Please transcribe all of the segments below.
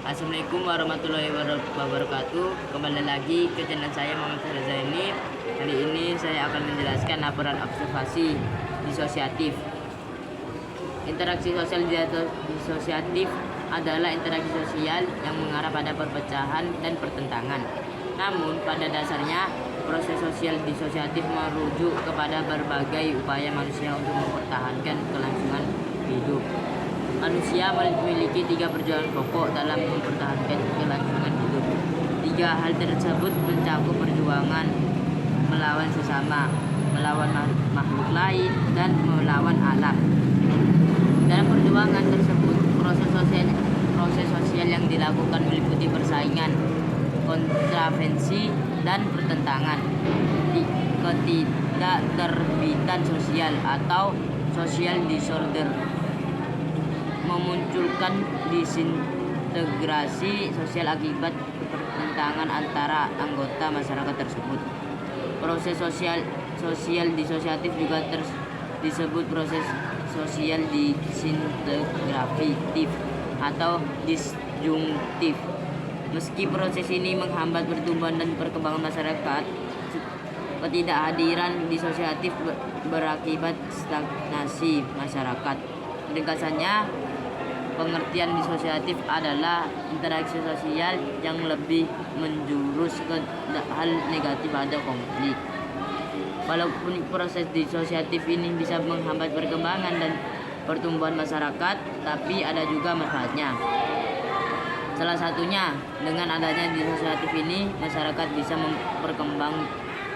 Assalamualaikum warahmatullahi wabarakatuh. Kembali lagi ke channel saya Muhammad Reza ini. Kali ini saya akan menjelaskan laporan observasi disosiatif. Interaksi sosial disosiatif adalah interaksi sosial yang mengarah pada perpecahan dan pertentangan. Namun pada dasarnya proses sosial disosiatif merujuk kepada berbagai upaya manusia untuk mempertahankan kelangsungan hidup. Manusia memiliki 3 perjuangan pokok dalam mempertahankan kelangsungan hidup. 3 hal tersebut mencakup perjuangan melawan sesama, melawan makhluk lain, dan melawan alam. Dalam perjuangan tersebut, proses sosial yang dilakukan meliputi persaingan, kontravensi, dan pertentangan. Ketidakterbitan sosial atau social disorder memunculkan disintegrasi sosial akibat pertentangan antara anggota masyarakat tersebut. Proses sosial disosiatif juga disebut proses sosial disintegratif atau disjungtif. Meski proses ini menghambat pertumbuhan dan perkembangan masyarakat, ketidakhadiran disosiatif berakibat stagnasi masyarakat. Ringkasannya, pengertian disosiatif adalah interaksi sosial yang lebih menjurus ke hal negatif atau konflik. Walaupun proses disosiatif ini bisa menghambat perkembangan dan pertumbuhan masyarakat, tapi ada juga manfaatnya. Salah satunya, dengan adanya disosiatif ini, masyarakat bisa berkembang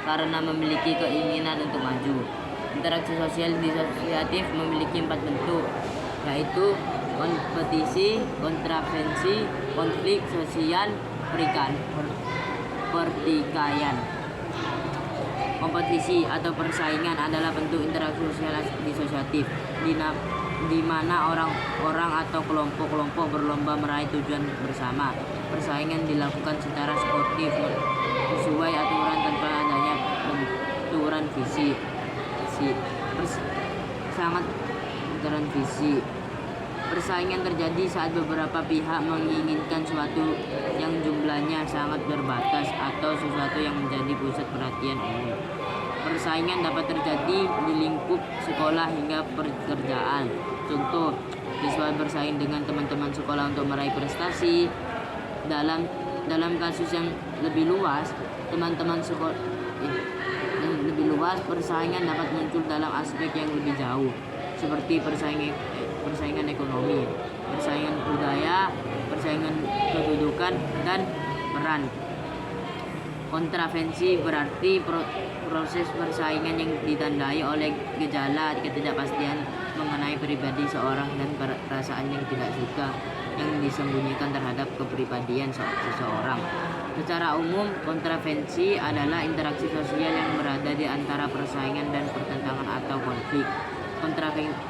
karena memiliki keinginan untuk maju. Interaksi sosial disosiatif memiliki 4 bentuk, yaitu kompetisi, kontravensi, konflik sosial, pertikaian. Kompetisi atau persaingan adalah bentuk interaksi sosial disosiatif, di mana orang-orang atau kelompok-kelompok berlomba meraih tujuan bersama. Persaingan dilakukan secara sportif, sesuai aturan tanpa adanya benturan visi. Persaingan terjadi saat beberapa pihak menginginkan sesuatu yang jumlahnya sangat terbatas atau sesuatu yang menjadi pusat perhatian umum. Persaingan dapat terjadi di lingkup sekolah hingga pekerjaan. Contoh, siswa bersaing dengan teman-teman sekolah untuk meraih prestasi. Dalam kasus yang lebih luas, persaingan dapat muncul dalam aspek yang lebih jauh, seperti persaingan ekonomi, persaingan budaya, persaingan kedudukan, dan peran. Kontravensi berarti proses persaingan yang ditandai oleh gejala ketidakpastian mengenai pribadi seorang dan perasaan yang tidak suka yang disembunyikan terhadap kepribadian seseorang. Secara umum, kontravensi adalah interaksi sosial yang berada di antara persaingan dan pertentangan atau konflik.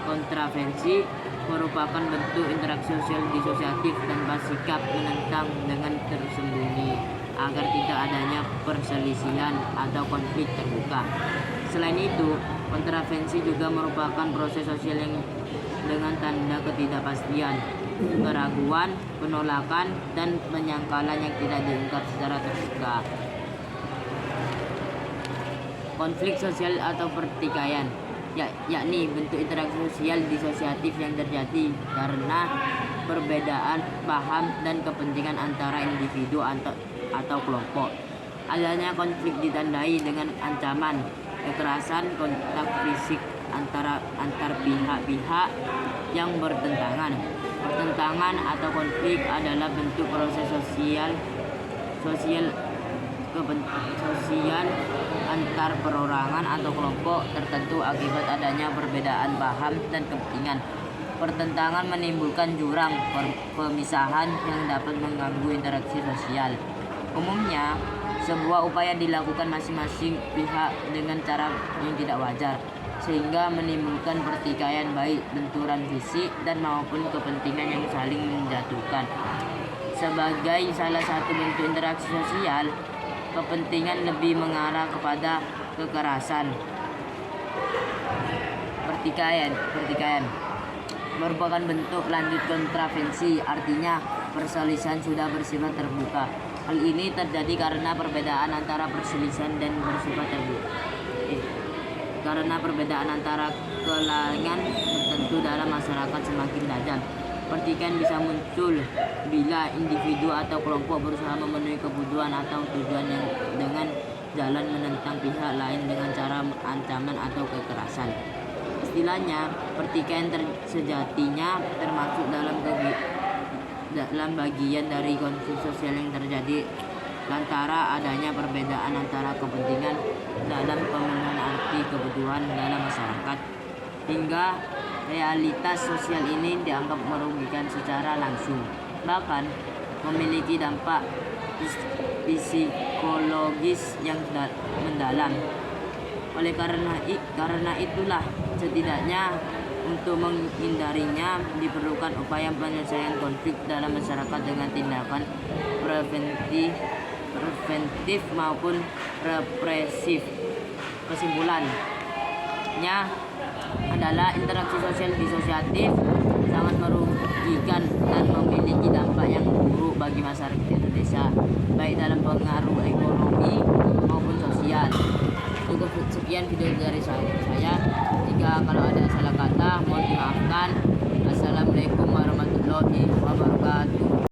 Kontravensi merupakan bentuk interaksi sosial disosiatif tanpa sikap menentang dengan tersembunyi agar tidak adanya perselisihan atau konflik terbuka. Selain itu, kontravensi juga merupakan proses sosial yang dengan tanda ketidakpastian, keraguan, penolakan, dan penyangkalan yang tidak diungkap secara terbuka. Konflik sosial atau pertikaian, yakni bentuk interaksi sosial disosiatif yang terjadi karena perbedaan paham dan kepentingan antara individu atau kelompok. Adanya konflik ditandai dengan ancaman, kekerasan, kontak fisik antar pihak-pihak yang bertentangan. Pertentangan atau konflik adalah bentuk proses sosial antar perorangan atau kelompok tertentu akibat adanya perbedaan paham dan kepentingan. Pertentangan menimbulkan jurang pemisahan yang dapat mengganggu interaksi sosial. Umumnya, sebuah upaya dilakukan masing-masing pihak dengan cara yang tidak wajar, sehingga menimbulkan pertikaian baik benturan fisik dan maupun kepentingan yang saling menjatuhkan. Sebagai salah satu bentuk interaksi sosial, kepentingan lebih mengarah kepada kekerasan. Pertikaian merupakan bentuk lanjut kontravensi, artinya perselisihan sudah bersifat terbuka. Hal ini terjadi karena perbedaan antara perselisihan dan bersifat terbuka. Karena perbedaan antara kalangan tertentu dalam masyarakat semakin tajam. Pertikaian bisa muncul bila individu atau kelompok berusaha memenuhi kebutuhan atau tujuan yang dengan jalan menentang pihak lain dengan cara ancaman atau kekerasan. Istilahnya, pertikaian sejatinya termasuk dalam bagian dari konflik sosial yang terjadi lantaran adanya perbedaan antara kepentingan dalam pemenuhan arti kebutuhan dalam masyarakat, hingga realitas sosial ini dianggap merugikan secara langsung, bahkan memiliki dampak psikologis yang mendalam. Oleh karena itulah, setidaknya untuk menghindarinya diperlukan upaya penyelesaian konflik dalam masyarakat dengan tindakan preventif maupun represif. Kesimpulannya adalah interaksi sosial disosiatif sangat merugikan dan memiliki dampak yang buruk bagi masyarakat Indonesia, baik dalam pengaruh ekonomi maupun sosial. Cukup sekian video dari saya. Jika kalau ada salah kata mohon dimaafkan. Assalamualaikum warahmatullahi wabarakatuh.